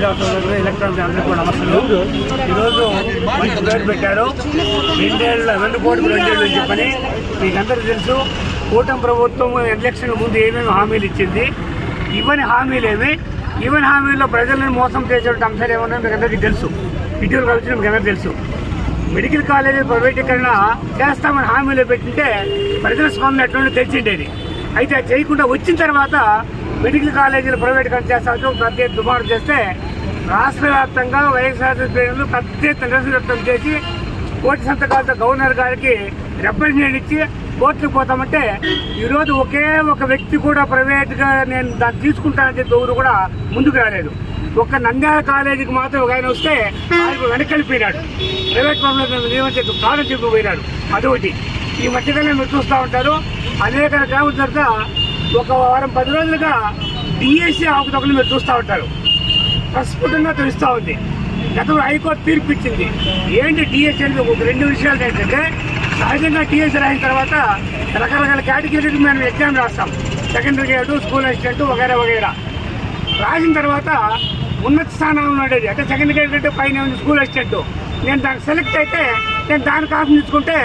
పత్రికా సోదరులు ఎలక్ట్రానిక్ అందరికీ కూడా నమస్కారం. ఈరోజు మంచి పేరు పెట్టారు. 2 కోట్లు 2 ఏళ్ళు చెప్పని మీకు అందరికీ తెలుసు. కూటమి ప్రభుత్వం ఎలక్షన్ ముందు ఏమేమి హామీలు ఇచ్చింది, ఇవన్నీ హామీల్లో ప్రజలను మోసం చేసేటువంటి అంశాలు ఏమన్నా మీకు అందరికీ తెలుసు. ఇటీవల కలిసి మీకు అందరికీ తెలుసు. మెడికల్ కాలేజీ ప్రైవేటీకరణ చేస్తామని హామీలో పెట్టింటే ప్రజల స్పందన ఎట్లా తెచ్చిండేది. అయితే చేయకుండా వచ్చిన తర్వాత మెడికల్ కాలేజీలు ప్రైవేటీకరణ చేస్తామని పెద్ద దుమారు చేస్తే రాష్ట్ర వ్యాప్తంగా వైఎస్ఆర్ శ్రేణులు పెద్ద నిరసన వ్యక్తం చేసి కోటి సంతకాలతో గవర్నర్ గారికి రిప్రజెంటేషన్ ఇచ్చి కోర్టుకు పోతామంటే ఈరోజు ఒకే ఒక వ్యక్తి కూడా ప్రైవేట్గా నేను దాన్ని తీసుకుంటానని చెప్పి ఎవరు కూడా ముందుకు రాలేదు. ఒక్క నంద్యాల కాలేజీకి మాత్రం ఒక ఆయన వస్తే ఆయన వెనకెళ్ళిపోయినాడు. ప్రైవేట్ పనులు నియమించే కాలం చెప్పిపోయినాడు. అదొకటి. ఈ మధ్యకాలం మీరు చూస్తూ ఉంటారు. అనేక గ్రామాల తర్వాత ఒక వారం 10 రోజులుగా డిఎస్సీ ఆకుతొక్కలు మీరు చూస్తూ ఉంటారు. ప్రస్ఫుటంగా తెలుస్తూ ఉంది. గతంలో హైకోర్టు తీర్పు ఇచ్చింది. ఏంటి డిఎస్సీ అనేది ఒక 2 విషయాలు ఏంటంటే, సహజంగా డిఎస్సీ రాసిన తర్వాత రకరకాల కేటగిరీకి మేము ఎగ్జామ్ రాస్తాం. సెకండరీ గ్రేడు, స్కూల్ అసిస్టెంట్ వగైరా రాసిన తర్వాత ఉన్నత స్థానంలో ఉండేది అంటే సెకండ్ గ్రేడ్ కంటే పైన ఉంది స్కూల్ అసిస్టెంట్. నేను దానికి సెలెక్ట్ అయితే నేను దానికి ఆప్షన్ తీసుకుంటే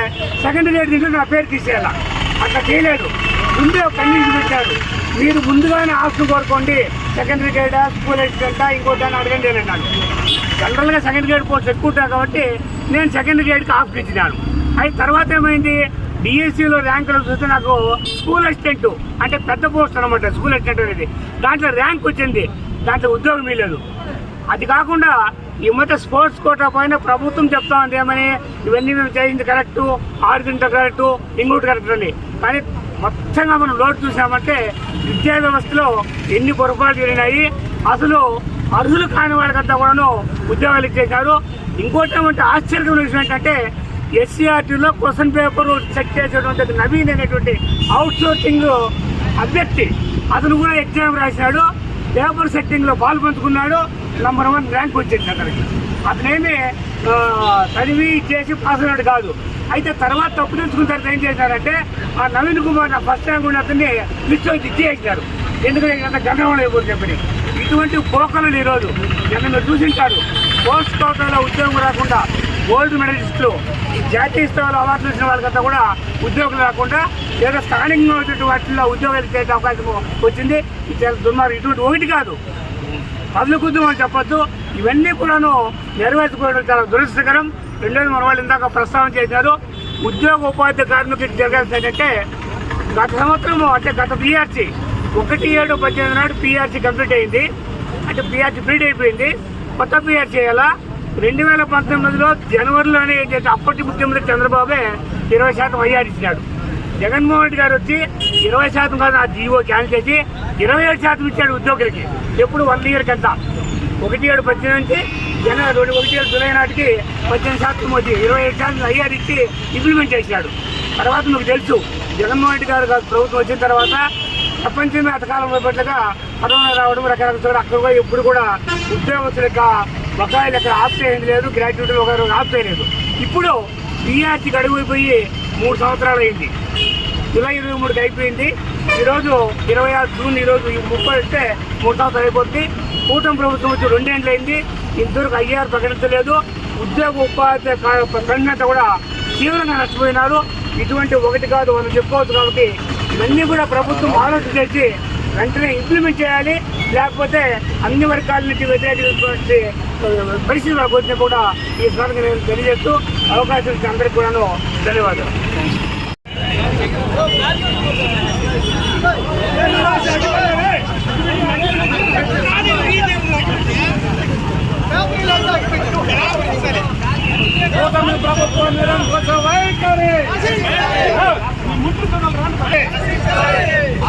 సెకండ్ గ్రేడ్ దీంట్లో నా పేరు తీసేయాల. అట్లా చేయలేదు. ముందే ఒక కండిషన్ పెట్టారు. మీరు ముందుగానే ఆప్షన్ కోరుకోండి, సెకండరీ గ్రేడా స్కూల్ అసిస్టెంటా ఇంకోటి అని అడగండి అని అన్నాను. జనరల్గా సెకండ్ గ్రేడ్ పోస్ట్ ఎక్కువ ఉంటాను కాబట్టి నేను సెకండ్ గ్రేడ్కి ఆప్షన్ ఇచ్చినాను. అయితే తర్వాత ఏమైంది, డిఎస్సీలో ర్యాంకులు చూస్తే నాకు స్కూల్ అసిస్టెంట్ అంటే పెద్ద పోస్ట్ అనమాట. స్కూల్ అసిస్టెంట్ అనేది దాంట్లో ర్యాంక్ వచ్చింది, దాంట్లో ఉద్యోగం ఇవ్వలేదు. అది కాకుండా ఈ మధ్య స్పోర్ట్స్ కోటా పైన ప్రభుత్వం చెప్తా ఉంది ఏమని, ఇవన్నీ మేము చేసింది కరెక్టు, ఆడుతుంటే కరెక్టు, ఇంకోటి కరెక్ట్ అని. కానీ మొత్తంగా మనం లోటు చూసామంటే విద్యా వ్యవస్థలో ఎన్ని పొరపాట్లు జరిగినాయి. అసలు అర్హులు కాని వాళ్ళకంతా కూడాను ఉద్యోగాలు ఇచ్చేశారు. ఇంకోటి ఏమంటే ఆశ్చర్యమైన విషయం ఏంటంటే, ఎస్సీఆర్టీలో క్వశ్చన్ పేపర్ చెక్ చేసేటువంటి నవీన్ అనేటువంటి అవుట్ సోర్సింగ్ అభ్యర్థి అతను కూడా ఎగ్జామ్ రాసినాడు. పేపర్ సెట్టింగ్లో పాల్పంచుకున్నాడు. నంబర్ 1 ర్యాంక్ వచ్చింది అక్కడికి. అతనేమి చదివి చేసి పాస్ అయినాడు కాదు. అయితే తర్వాత తప్పు తెచ్చుకున్న తర్వాత ఏం చేశారంటే, ఆ నవీన్ కుమార్ ఫస్ట్ ర్యాంక్ ఉన్న అతన్ని లిస్ట్ వచ్చి ఇచ్చేసారు. ఎందుకంటే ఇంత గందరగోళం అయిపోతుంది చెప్పి. ఇటువంటి పోకలను ఈరోజు మీరు చూసింటారు. పోస్ట్ కోటాలో ఉద్యోగం రాకుండా గోల్డ్ మెడలిస్టులు, జాతీయ స్థాయిలో అవార్డులు ఇచ్చిన వాళ్ళకంతా కూడా ఉద్యోగం రాకుండా లేదా స్థానికంగా వచ్చేటువంటి వాటిల్లో ఉద్యోగాలు చేసే అవకాశం వచ్చింది. ఇది చాలా దుర్మార్గం. ఇటువంటి ఒకటి కాదు, పదులు కుద్దు అని చెప్పొద్దు. ఇవన్నీ కూడాను నెరవేర్చుకోవడం చాలా దురదృష్టకరం. రెండోది మన వాళ్ళు ఇందాక ప్రస్తావన చేశారు. ఉద్యోగ ఉపాధి కార్మికులకు జరగాల్సింది ఏంటంటే, గత సంవత్సరం అంటే గత పిఆర్సీ 1/7/18 నాడు పిఆర్సీ కంప్లీట్ అయింది. అంటే పిఆర్సీ పీరియడ్ అయిపోయింది. కొత్త పిఆర్సీ చేయాలా. 2019లో జనవరిలోనే ఏం చేస్తే అప్పటి ముఖ్యమంత్రి చంద్రబాబే 20% ఐఆర్ ఇచ్చినాడు. జగన్మోహన్ రెడ్డి గారు వచ్చి 20% కాదు, ఆ జీవో క్యాన్సిల్ చేసి 27% ఇచ్చాడు ఉద్యోగులకి. ఎప్పుడు 1 ఇయర్ కంతా 1/7/18 నుంచి జనవరి 1 జూలై నాటికి 18% వచ్చి 27% ఐఆర్ ఇచ్చి ఇంప్లిమెంట్ చేశాడు. తర్వాత మీకు తెలుసు, జగన్మోహన్ రెడ్డి గారు ప్రభుత్వం వచ్చిన తర్వాత ప్రపంచమే అతకాలం పట్లగా కరోనా రావడం రకరకాల అక్కడ కూడా ఎప్పుడు కూడా ఉద్యోగస్తుల యొక్క బకాయిలు ఎక్కడ ఆఫ్ చేయలేదు లేదు, గ్రాట్యుటీలు ఒక ఆఫ్ చేయలేదు. ఇప్పుడు పిఆర్సీ గడువుపోయి 3 సంవత్సరాలు అయింది. జూలై 23కి అయిపోయింది. ఈరోజు 26 జూన్, ఈరోజు 30 వస్తే 3 సంవత్సరాలు అయిపోతుంది. కూటమి ప్రభుత్వం వచ్చి 2 ఏళ్ళు అయింది. ఇంతవరకు ఐఆర్ ప్రకటించలేదు. ఉద్యోగ ఉపాధి ప్రకటన కూడా తీవ్రంగా నష్టపోయినారు. ఇటువంటి ఒకటి కాదు మనం చెప్పుకోవచ్చు. కాబట్టి ఇవన్నీ కూడా ప్రభుత్వం ఆలోచన చేసి వెంటనే ఇంప్లిమెంట్ చేయాలి. లేకపోతే అన్ని వర్గాల నుంచి వ్యతిరేకమైనటువంటి పరిస్థితులకు వచ్చినా కూడా ఈ సందర్భంగా నేను తెలియజేస్తూ అవకాశం ఇచ్చిన అందరికీ కూడాను ధన్యవాదాలు. ప్రభుత్వం నిరంకుశ వైఖరి,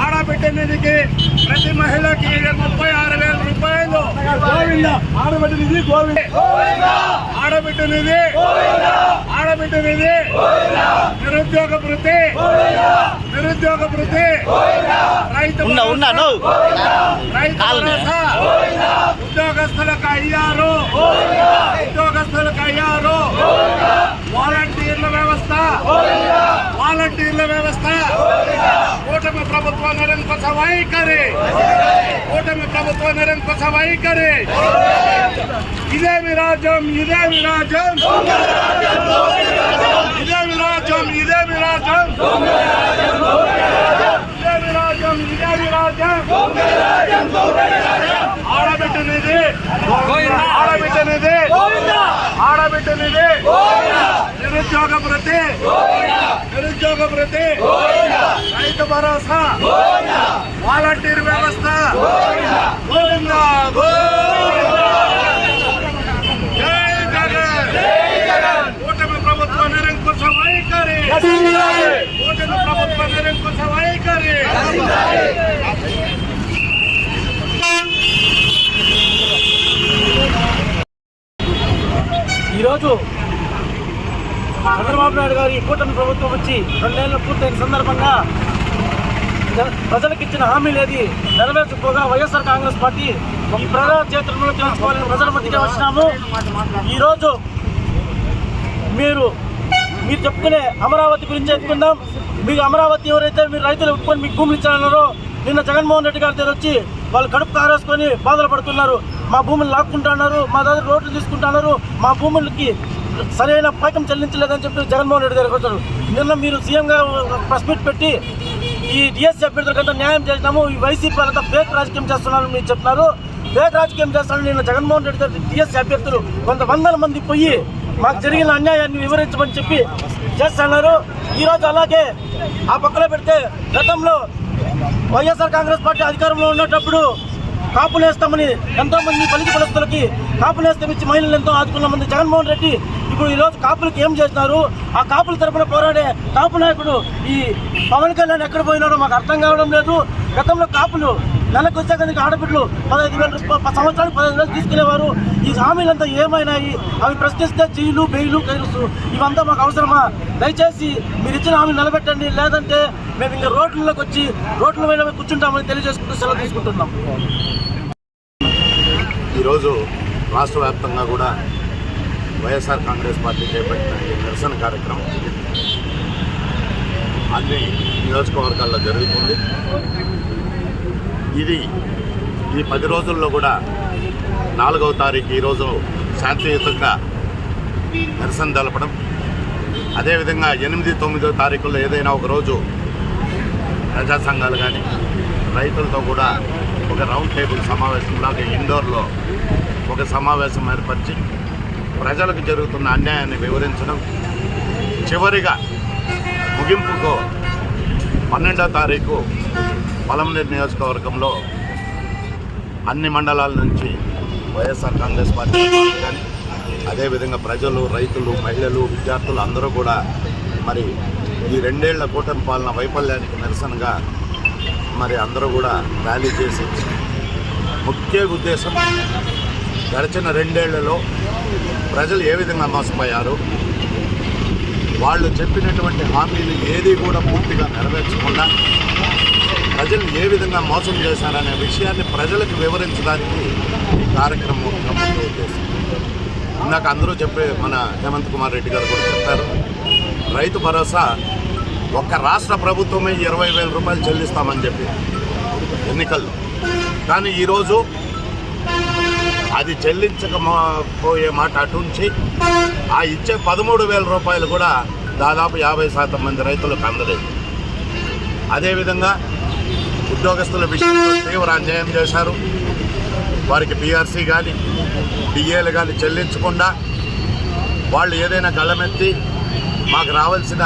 ఆడబిడ్డ నిధికి ప్రతి మహిళకి 36,000 రూపాయలు. ఆడబిడ్డ నిధి గోవింద, ఆడబిడ్డ నిధి, ఆడబిడ్డ నిధి, నిరుద్యోగ వృత్తి, నిరుద్యోగ వృత్తి, రైతు భరోసా, ఉద్యోగస్తులకు అయ్యారు, ఉద్యోగస్తులకు అయ్యారు, వాలంటీర్ల వ్యవస్థ, వాలంటీర్ల వ్యవస్థ, కూటమి ప్రభుత్వ నిరంకుశ వైఖరి, కూటమి ప్రభుత్వ నిరంకుశ వైఖరి. ఇదేమి రాజ్యం, ఇదేమి రాజ్యం, ఇదేమి రాజ్యం, ఇదేమి రాజ్యం, ఇదేమి రాజ్యం, ఇదేమి రాజ్యం. ఆడబిడ్డనిది, ఆడబిడ్డనిది, ఆడబిడ్డనిది. నిరుద్యోగ భృతి, నిరుద్యోగ భృతి, రైతు భరోసా, వాలంటీర్ వ్యవస్థ. గోవిందా గోవిందా. జై జగన్. కూటమి ప్రభుత్వ నిరంకుశ వైఖరి, కూటమి ప్రభుత్వ నిరంకుశ వైఖరి. ఈరోజు చంద్రబాబు నాయుడు గారి కూటమి ప్రభుత్వం వచ్చి 2 ఏళ్ళు పూర్తయిన సందర్భంగా ప్రజలకు ఇచ్చిన హామీలు ఏది నెరవేర్చకపోగా వైఎస్ఆర్ కాంగ్రెస్ పార్టీ ఈ ప్రజా క్షేత్రంలో తెలుసుకోవాలని ప్రజల మధ్యగా వచ్చినాము. ఈరోజు మీరు చెప్పుకునే అమరావతి గురించి చెప్పుకుందాం. మీకు అమరావతి ఎవరైతే మీరు రైతులు ఒప్పుకొని మీకు భూములు ఇచ్చారన్నారో నిన్న జగన్మోహన్ రెడ్డి గారి దగ్గర వచ్చి వాళ్ళు కడుపు కారేసుకొని బాధలు పడుతున్నారు. మా భూములు లాక్కుంటున్నారు, మా దగ్గర రోడ్లు తీసుకుంటున్నారు, మా భూములకి సరైన పైకం చెల్లించలేదని చెప్పి జగన్మోహన్ రెడ్డి దగ్గరికి వచ్చారు. నిన్న మీరు సీఎంగా ప్రెస్ మీట్ పెట్టి ఈ డిఎస్సీ అభ్యర్థులకంతా న్యాయం చేసినాము, ఈ వైసీపీ వాళ్ళంతా ఫేక్ రాజకీయం చేస్తున్నారని మీరు చెప్తున్నారు. ఫేక్ రాజకీయం చేస్తారని నిన్న జగన్మోహన్ రెడ్డి గారి డిఎస్సీ అభ్యర్థులు 100 మంది పోయి మాకు జరిగిన అన్యాయాన్ని వివరించమని చెప్పి చేస్తున్నారు. ఈరోజు అలాగే ఆ పక్కన పెడితే గతంలో వైఎస్ఆర్ కాంగ్రెస్ పార్టీ అధికారంలో ఉన్నప్పుడు కాపు నేస్తామని ఎంతో మంది పలికి కులస్తులకి కాపు నేస్తం ఇచ్చి మహిళలు ఎంతో ఆదుకున్న మంది జగన్మోహన్ రెడ్డి ఇప్పుడు ఈరోజు కాపులకు ఏం చేస్తున్నారు? ఆ కాపుల తరఫున పోరాడే కాపు నాయకుడు ఈ పవన్ కళ్యాణ్ ఎక్కడ పోయినారో మాకు అర్థం కావడం లేదు. గతంలో కాపులు నెలకు వచ్చాక ఆడబిడ్డలు 15,000 సంవత్సరానికి 15,000 తీసుకునేవారు. ఈ హామీలంతా ఏమైనాయి? అవి ప్రశ్నిస్తే జైలు, బెయిలు, ఖైరు ఇవంతా మాకు అవసరమా? దయచేసి మీరు ఇచ్చిన హామీ నిలబెట్టండి, లేదంటే మేము ఇంకా రోడ్లలోకి వచ్చి రోడ్ల మీద కూర్చుంటామని తెలియజేసుకుంటూ సెలవు తీసుకుంటున్నాం. ఈరోజు రాష్ట్ర వ్యాప్తంగా కూడా వైఎస్ఆర్ కాంగ్రెస్ పార్టీ చేపట్టిన ఈ నిరసన కార్యక్రమం అన్ని నియోజకవర్గాల్లో జరుగుతుంది. ఇది ఈ 10 రోజుల్లో కూడా 4వ తారీఖు ఈరోజు శాంతియుతంగా నిరసన తెలపడం, అదేవిధంగా 8, 9 తారీఖుల్లో ఏదైనా ఒకరోజు ప్రజా సంఘాలు కానీ రైతులతో కూడా ఒక రౌండ్ టేబుల్ సమావేశంలాగా ఇండోర్లో ఒక సమావేశం ఏర్పరిచి ప్రజలకు జరుగుతున్న అన్యాయాన్ని వివరించడం, చివరిగా ముగింపుకు 12వ తారీఖు పలమనేరు నియోజకవర్గంలో అన్ని మండలాల నుంచి వైఎస్ఆర్ కాంగ్రెస్ పార్టీ కానీ అదేవిధంగా ప్రజలు, రైతులు, మహిళలు, విద్యార్థులు అందరూ కూడా మరి ఈ 2 ఏళ్ల కూటమి పాలన వైఫల్యానికి నిరసనగా మరి అందరూ కూడా ర్యాలీ చేసి ముఖ్య ఉద్దేశం గడిచిన 2 ఏళ్లలో ప్రజలు ఏ విధంగా మోసపోయారు, వాళ్ళు చెప్పినటువంటి హామీలు ఏది కూడా పూర్తిగా నెరవేర్చకుండా ప్రజలు ఏ విధంగా మోసం చేశారనే విషయాన్ని ప్రజలకు వివరించడానికి ఈ కార్యక్రమం ముఖ్య ఉద్దేశం. ఇందాక అందరూ మన హేమంత్ కుమార్ రెడ్డి గారు కూడా చెప్పారు, రైతు భరోసా ఒక్క రాష్ట్ర ప్రభుత్వమే 20,000 రూపాయలు చెల్లిస్తామని చెప్పి ఎన్నికల్లో. కానీ ఈరోజు అది చెల్లించకపోయే మాట అటుంచి ఆ ఇచ్చే 13,000 రూపాయలు కూడా దాదాపు 50% మంది రైతులకు అందలేదు. అదేవిధంగా ఉద్యోగస్తుల విషయంలో తీవ్ర అన్యాయం చేశారు. వారికి పిఆర్సీ కానీ డిఏలు కానీ చెల్లించకుండా వాళ్ళు ఏదైనా గళమెత్తి మాకు రావాల్సిన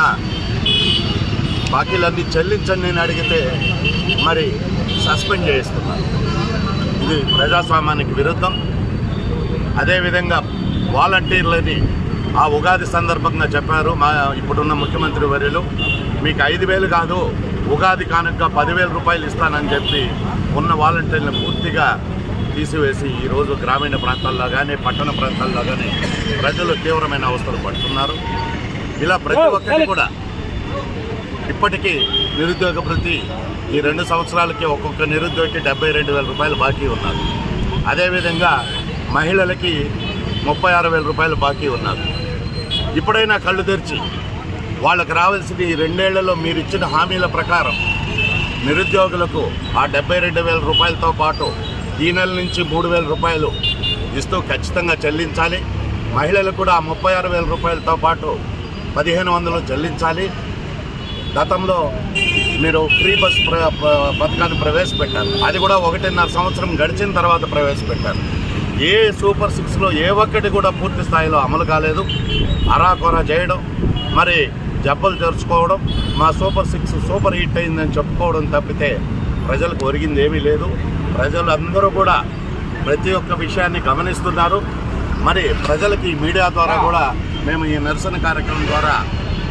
బాకీలన్నీ చెల్లించండి నేను అడిగితే మరి సస్పెండ్ చేయిస్తున్నారు. ఇది ప్రజాస్వామ్యానికి విరుద్ధం. అదేవిధంగా వాలంటీర్లని ఆ ఉగాది సందర్భంగా చెప్పారు ఇప్పుడున్న ముఖ్యమంత్రి వర్యులు, మీకు 5,000 కాదు ఉగాది కానుక 10,000 రూపాయలు ఇస్తానని చెప్పి ఉన్న వాలంటీర్లను పూర్తిగా తీసివేసి ఈరోజు గ్రామీణ ప్రాంతాల్లో కానీ పట్టణ ప్రాంతాల్లో కానీ ప్రజలు తీవ్రమైన అవస్థలు పడుతున్నారు. ఇలా ప్రతి ఒక్కటి కూడా ఇప్పటికీ నిరుద్యోగ భృతి ఈ 2 సంవత్సరాలకి ఒక్కొక్క నిరుద్యోగికి 72,000 రూపాయలు బాకీ ఉన్నారు. అదేవిధంగా మహిళలకి 36,000 రూపాయలు బాకీ ఉన్నారు. ఇప్పుడైనా కళ్ళు తెరిచి వాళ్ళకి రావాల్సింది ఈ 2 ఏళ్లలో మీరు ఇచ్చిన హామీల ప్రకారం నిరుద్యోగులకు ఆ 72,000 రూపాయలతో పాటు ఈ నెల నుంచి 3,000 రూపాయలు ఇస్తూ ఖచ్చితంగా చెల్లించాలి. మహిళలు కూడా 36,000 రూపాయలతో పాటు 1,500 చెల్లించాలి. గతంలో మీరు ఫ్రీ బస్ పథకాన్ని ప్రవేశపెట్టారు, అది కూడా 1.5 సంవత్సరం గడిచిన తర్వాత ప్రవేశపెట్టారు. ఏ సూపర్ 6లో ఏ ఒక్కటి కూడా పూర్తి స్థాయిలో అమలు కాలేదు. అరాకొర చేయడం, మరి జబ్బలు తెరుచుకోవడం, మా సూపర్ 6 సూపర్ హిట్ అయిందని చెప్పుకోవడం తప్పితే ప్రజలకు ఒరిగింది ఏమీ లేదు. ప్రజలు అందరూ కూడా ప్రతి ఒక్క విషయాన్ని గమనిస్తున్నారు. మరి ప్రజలకి మీడియా ద్వారా కూడా మేము ఈ నిరసన కార్యక్రమం ద్వారా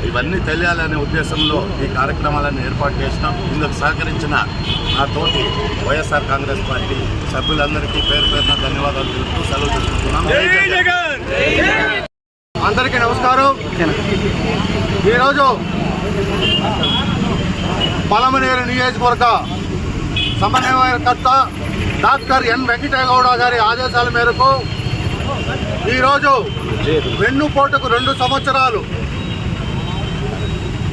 ఇవన్నీ తెలియాలనే ఉద్దేశంలో ఈ కార్యక్రమాలను ఏర్పాటు చేసినాం. ఇందుకు సహకరించిన నా తోటి వైఎస్ఆర్ కాంగ్రెస్ పార్టీ సభ్యులందరికీ పేరు పేరున ధన్యవాదాలు తెలుపుతూ సెలవు తీసుకుంటున్నాం. అందరికీ నమస్కారం. ఈరోజు పలమనేరు నియోజకవర్గ సమన్వయకర్త డాక్టర్ ఎన్ వెంకటేగౌడ గారి ఆదేశాల మేరకు ఈరోజు వెన్నుపోటుకు 2 సంవత్సరాలు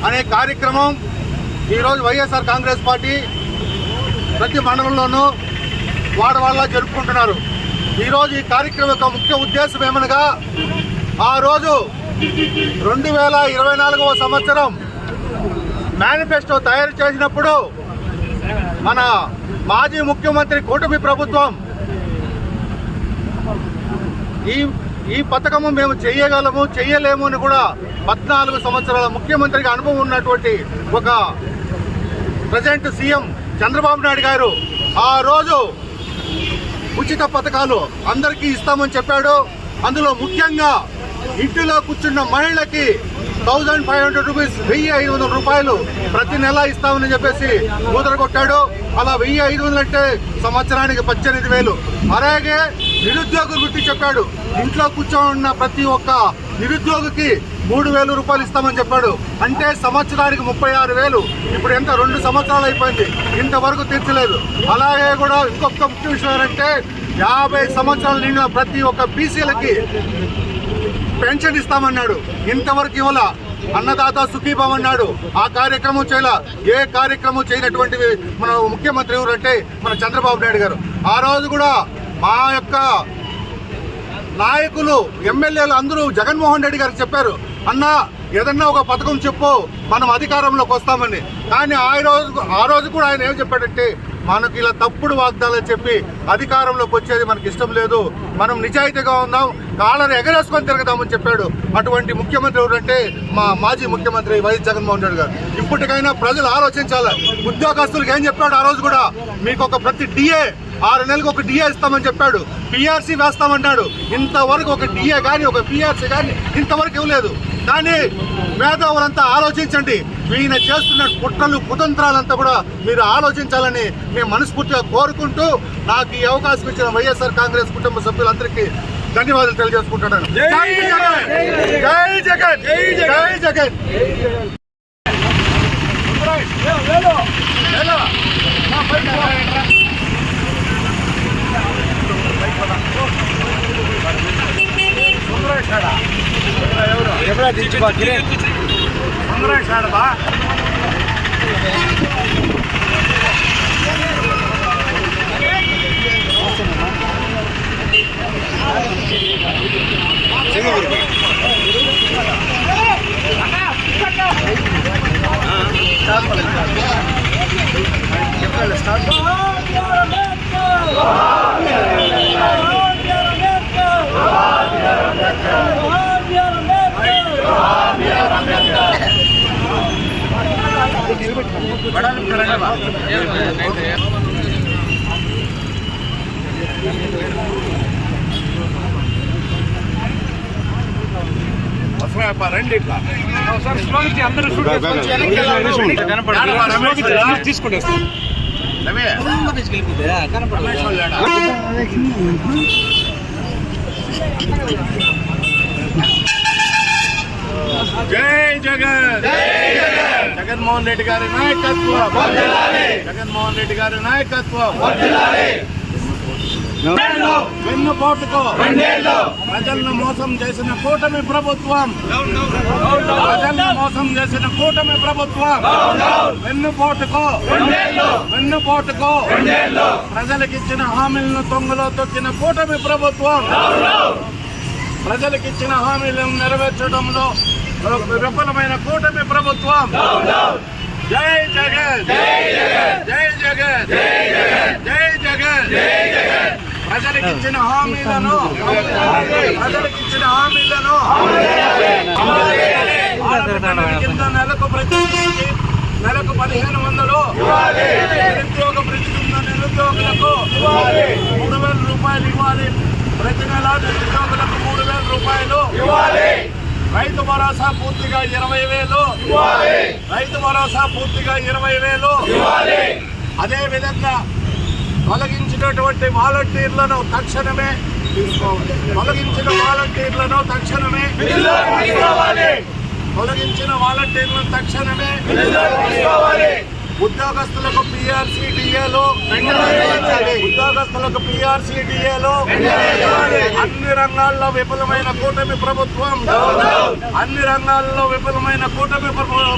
అనే కార్యక్రమం ఈరోజు వైఎస్ఆర్ కాంగ్రెస్ పార్టీ ప్రతి మండలంలోనూ వాడవాళ్ళ జరుపుకుంటున్నారు. ఈరోజు ఈ కార్యక్రమం యొక్క ముఖ్య ఉద్దేశం ఏమనగా, ఆ రోజు 2024వ సంవత్సరం మేనిఫెస్టో తయారు చేసినప్పుడు మన మాజీ ముఖ్యమంత్రి కూటమి ప్రభుత్వం ఈ పథకము మేము చేయగలము చేయలేము అని కూడా 14 సంవత్సరాల ముఖ్యమంత్రిగా అనుభవం ఉన్నటువంటి ఒక ప్రజెంట్ సీఎం చంద్రబాబు నాయుడు గారు ఆ రోజు ఉచిత పథకాలు అందరికీ ఇస్తామని చెప్పాడు. అందులో ముఖ్యంగా ఇంటిలో కూర్చున్న మహిళకి 1,500 రూపీస్ 1,500 రూపాయలు ప్రతి నెల ఇస్తామని చెప్పేసి ముద్రగొట్టాడు. అలా 1,500 అంటే సంవత్సరానికి 18,000. అలాగే నిరుద్యోగుల గురించి చెప్పాడు. ఇంట్లో కూర్చొని ప్రతి ఒక్క నిరుద్యోగికి 3,000 రూపాయలు ఇస్తామని చెప్పాడు. అంటే సంవత్సరానికి 36,000. ఇప్పుడు ఎంత 2 సంవత్సరాలు అయిపోయింది, ఇంతవరకు తీర్చలేదు. అలాగే కూడా ఇంకొక ముఖ్య విషయం ఏంటంటే 50 సంవత్సరాలు నిండిన ప్రతి ఒక్క బీసీలకి పెన్షన్ ఇస్తామన్నాడు, ఇంతవరకు ఇవ్వాల. అన్నదాత సుఖీభావం అన్నాడు, ఆ కార్యక్రమం చేయాల. ఏ కార్యక్రమం చేయనటువంటి మన ముఖ్యమంత్రి ఎవరంటే మన చంద్రబాబు నాయుడు గారు. ఆ రోజు కూడా మా యొక్క నాయకులు ఎమ్మెల్యేలు అందరూ జగన్మోహన్ రెడ్డి గారికి చెప్పారు, అన్నా ఏదన్నా ఒక పథకం చెప్పు మనం అధికారంలోకి వస్తామని. కానీ ఆ రోజు కూడా ఆయన ఏం చెప్పాడంటే, మనకు ఇలా తప్పుడు వాగ్దానాలు చెప్పి అధికారంలోకి వచ్చేది మనకి ఇష్టం లేదు, మనం నిజాయితీగా ఉందాం, కాళ్ళను ఎగరేసుకొని తిరగదామని చెప్పాడు. అటువంటి ముఖ్యమంత్రి ఎవరంటే మా మాజీ ముఖ్యమంత్రి వైఎస్ జగన్మోహన్ రెడ్డి గారు. ఇప్పటికైనా ప్రజలు ఆలోచించాలి. ఉద్యోగస్తులకు ఏం చెప్పాడు ఆ రోజు కూడా, మీకు ఒక ప్రతి డిఏ 6 నెలలకు ఒక డిఏ ఇస్తామని చెప్పాడు, పిఆర్సీ వేస్తామన్నాడు. ఇంతవరకు ఒక డిఏ కానీ ఒక పిఆర్సీ కానీ ఇంతవరకు ఇవ్వలేదు. కానీ మేధావులంతా ఆలోచించండి, ఈయన చేస్తున్న కుట్రలు కుతంత్రాలంతా కూడా మీరు ఆలోచించాలని మేము మనస్ఫూర్తిగా కోరుకుంటూ, నాకు ఈ అవకాశం ఇచ్చిన వైఎస్ఆర్ కాంగ్రెస్ కుటుంబ సభ్యులందరికీ ధన్యవాదాలు తెలియజేసుకుంటున్నాను. జై జగన్, జై జగన్, జై జగన్. రండి ఇట్లా తీసుకుంటే జై జగన్, జగన్మోహన్ రెడ్డి గారి నాయకత్వం, జగన్మోహన్ రెడ్డి గారి నాయకత్వం. వెన్నుపోటుకు ప్రజలను మోసం చేసిన కూటమి ప్రభుత్వం, ప్రజలను మోసం చేసిన కూటమి ప్రభుత్వం, వెన్నుపోటుకు ప్రజలకిచ్చిన హామీలను తొంగలో తొక్కిన కూటమి ప్రభుత్వం, ప్రజలకిచ్చిన హామీలను నెరవేర్చడంలో విఫలమైన కూటమి ప్రభుత్వం. జై జగన్, జై జగన్, జై జగన్. ప్రజలకిచ్చిన హామీలను కింద నెలకు 1500, నిరుద్యోగ ప్రతికున్న నిరుద్యోగులకు 3000 రూపాయలు ఇవ్వాలి. ప్రతి నెల నిరుద్యోగులకు 3000 రూపాయలు ఇవ్వాలి. రైతు భరోసా పూర్తిగా 20,000, రైతు భరోసా పూర్తిగా 20,000 ఇవ్వాలి. అదేవిధంగా తొలగించినటువంటి వాలంటీర్లను తక్షణమే తీసుకోవాలి. తొలగించిన వాలంటీర్లను తక్షణమే ఉద్యోగస్తులకు పిఆర్సీడీఏలు, అన్ని రంగాల్లో విఫలమైన కూటమి ప్రభుత్వం, అన్ని రంగాల్లో విఫలమైన కూటమి ప్రభుత్వం.